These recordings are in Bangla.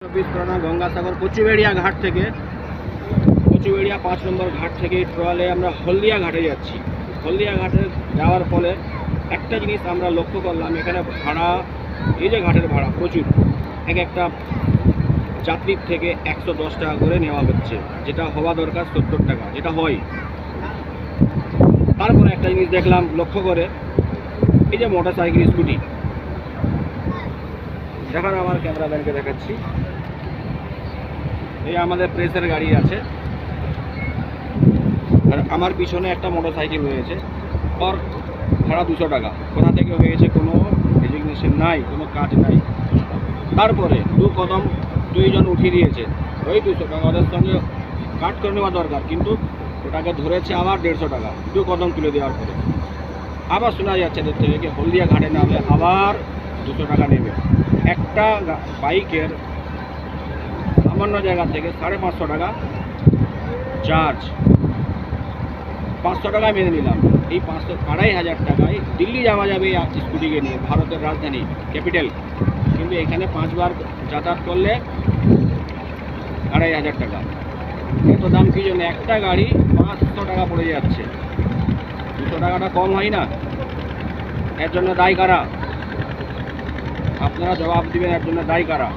গঙ্গাসাগর কচুবেড়িয়া ঘাট থেকে 5 নম্বর ঘাট থেকে ট্রলে আমরা হলদিয়া ঘাটে যাচ্ছি। হলদিয়া ঘাটে যাওয়ার ফলে একটা জিনিস আমরা লক্ষ্য করলাম, এখানে ভাড়া, এই যে ঘাটের ভাড়া প্রচুর, একটা যাত্রীর থেকে 110 টাকা করে নেওয়া হচ্ছে, যেটা হওয়া দরকার 70 টাকা, যেটা হয়। তারপরে একটা জিনিস দেখলাম লক্ষ্য করে, এই যে মোটর সাইকেল স্কুটি, এখন আমার ক্যামেরাম্যানকে দেখাচ্ছি, এই আমাদের প্রেসের গাড়ি আছে, আর আমার পিছনে একটা মোটর সাইকেল রয়েছে, ওর ভাড়া 200 টাকা। কোথা থেকে হয়েছে কোনো রেজিগনেশন নাই, কোনো কাজ নাই। তারপরে কদম 2 জন উঠিয়ে দিয়েছে, ওই 200 টাকা ওদের সঙ্গে কাট করে নেওয়া দরকার, কিন্তু ওটাকে ধরেছে আবার 150 টাকা 2 কদম তুলে দেওয়ার পরে। আবার শোনা যাচ্ছে এদের থেকে কি হলদিয়া ঘাটে নামলে আবার 200 টাকা নেবে। একটা বাইকের সামান্য জায়গা থেকে 550 টাকা চার্জ। 500 টাকা মেনে নিলাম, এই 500-2,500 টাকায় দিল্লি যাওয়া যাবে স্কুটিকে নিয়ে, ভারতের রাজধানী ক্যাপিটাল। কিন্তু এখানে 5 বার যাতায়াত করলে 2,500 টাকা। এত দাম কি জন্য? একটা গাড়ি 500 টাকা পড়ে যাচ্ছে, 200 টাকাটা কম হয় না? এর জন্য দায়ী কারা? আপনারা জবাব দিবেন, এর জন্য দায়ী কারা?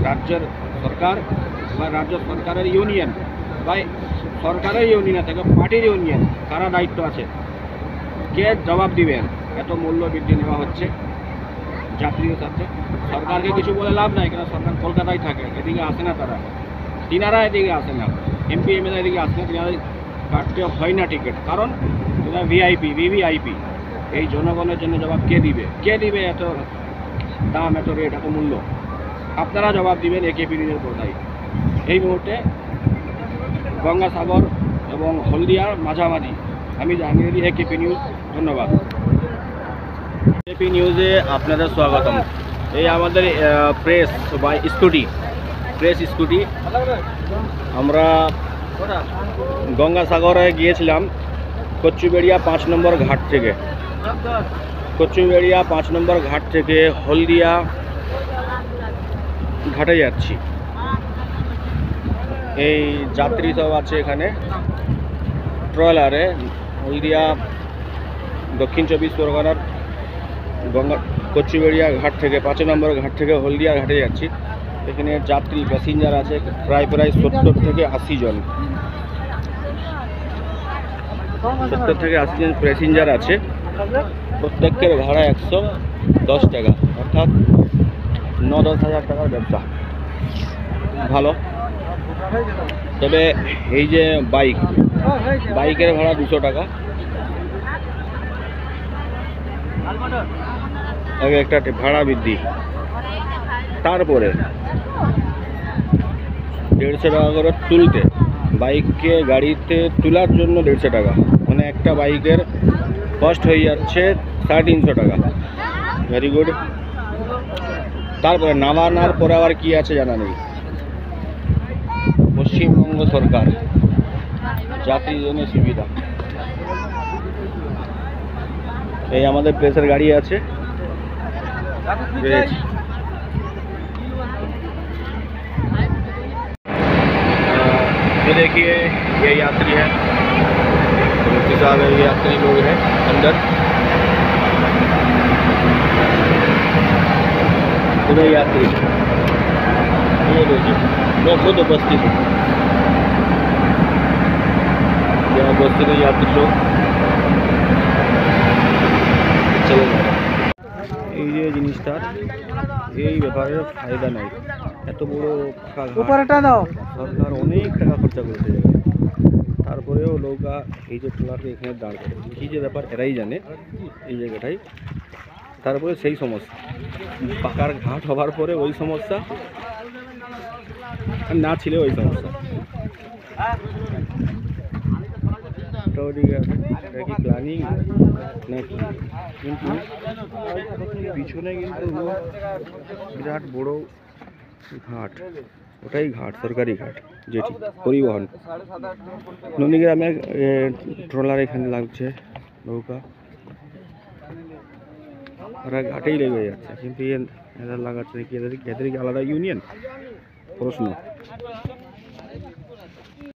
রাজ্যের সরকার বা রাজ্য সরকারের ইউনিয়ন বা সরকারের ইউনিয়ন থেকে পার্টির ইউনিয়ন, কারা দায়িত্ব আছে? কে জবাব দিবেন? এত মূল্য বৃদ্ধি নেওয়া হচ্ছে যাত্রীদের সাথে। সরকারকে কিছু বলে লাভ নাই, কেন সরকার কলকাতায় থাকে, এদিকে আসে না, তিনারা এদিকে আসে না, এমপি এমএলএ এদিকে আসে না, তিনারা কাটতে হয় না টিকিট, কারণ তিনারা ভিআইপি ভিভিআইপি। এই জনগণের জন্য জবাব কে দিবে? এত দাম, এত রেট, এত মূল্য? আপনারা জবাব দিবেন একেপি নিউজের পর্দায়। এই মুহূর্তে গঙ্গাসাগর এবং হলদিয়ার মাঝামাঝি আমি জানিয়ে দিই একেপি নিউজ। ধন্যবাদ। একেপি নিউজে আপনাদের স্বাগতম। এই আমাদের প্রেস বা স্কুটি, আমরা গঙ্গাসাগরে গিয়েছিলাম কচুবেড়িয়া 5 নম্বর ঘাট থেকে। কচুবেড়িয়া 5 নম্বর ঘাট থেকে হলদিয়া ঘাটে যাচ্ছি। এই যাত্রী সব আছে এখানে ট্রলারে। হলদিয়া দক্ষিণ 24 পরগনার কচুবেড়িয়া ঘাট থেকে 5 নম্বর ঘাট থেকে হলদিয়া ঘাটে যাচ্ছি। এখানে যাত্রী প্যাসেঞ্জার আছে প্রায় 70 থেকে 80 জন। 70 থেকে 80 জন প্যাসেঞ্জার আছে। প্রত্যেকের ভাড়া 110 টাকা, অর্থাৎ 9-10 হাজার টাকার ব্যবসা। ভালো। তবে এই যে বাইকের ভাড়া 200 টাকা, আগে একটা ভাড়া বৃদ্ধি, তারপরে 150 টাকা করে তুলতে, বাইককে গাড়িতে তোলার জন্য 150 টাকা, মানে একটা বাইকের কস্ট হয়ে যাচ্ছে 350 টাকা। Very good. তারপরে নামানোর পরে আবার কি আছে জানা নেই। পশ্চিমবঙ্গ সরকার যাত্রীর জন্য সুবিধা। এই আমাদের প্রেসের গাড়ি আছে। ये देखिए, ये यात्री है, मुफ्ती साहब है, ये यात्री लोग हैं अंदर। पूरे यात्री, ये देखिए, मैं खुद उपस्थित हूँ। यहाँ उपस्थित है यात्री लोग। चलो, এই যে জিনিসটার এই ব্যাপারে ফায়দা নাই। এত বড় সরকার অনেক টাকা খরচা করেছে, তারপরেও নৌকা এই যে ট্রলারকে এখানে দাঁড় করে, কী যে ব্যাপার এরাই জানে এই জায়গাটাই। তারপরে সেই সমস্যা, পাকার ঘাট হবার পরে ওই সমস্যা, আর না ছিল ওই সমস্যা। এটা কি প্ল্যানিং নাকি? কিন্তু পিছনে কিন্তু বিরাট বড় ঘাট, ওটাই ঘাট, সরকারি ঘাট, যেটি পরিবহন। নন্দীগ্রামে ট্রলার এখানে লাগছে নৌকা, ওরা ঘাটেই লেগে যাচ্ছে, কিন্তু এরা লাগাচ্ছে নাকি? এদের কি আলাদা ইউনিয়ন? প্রশ্ন।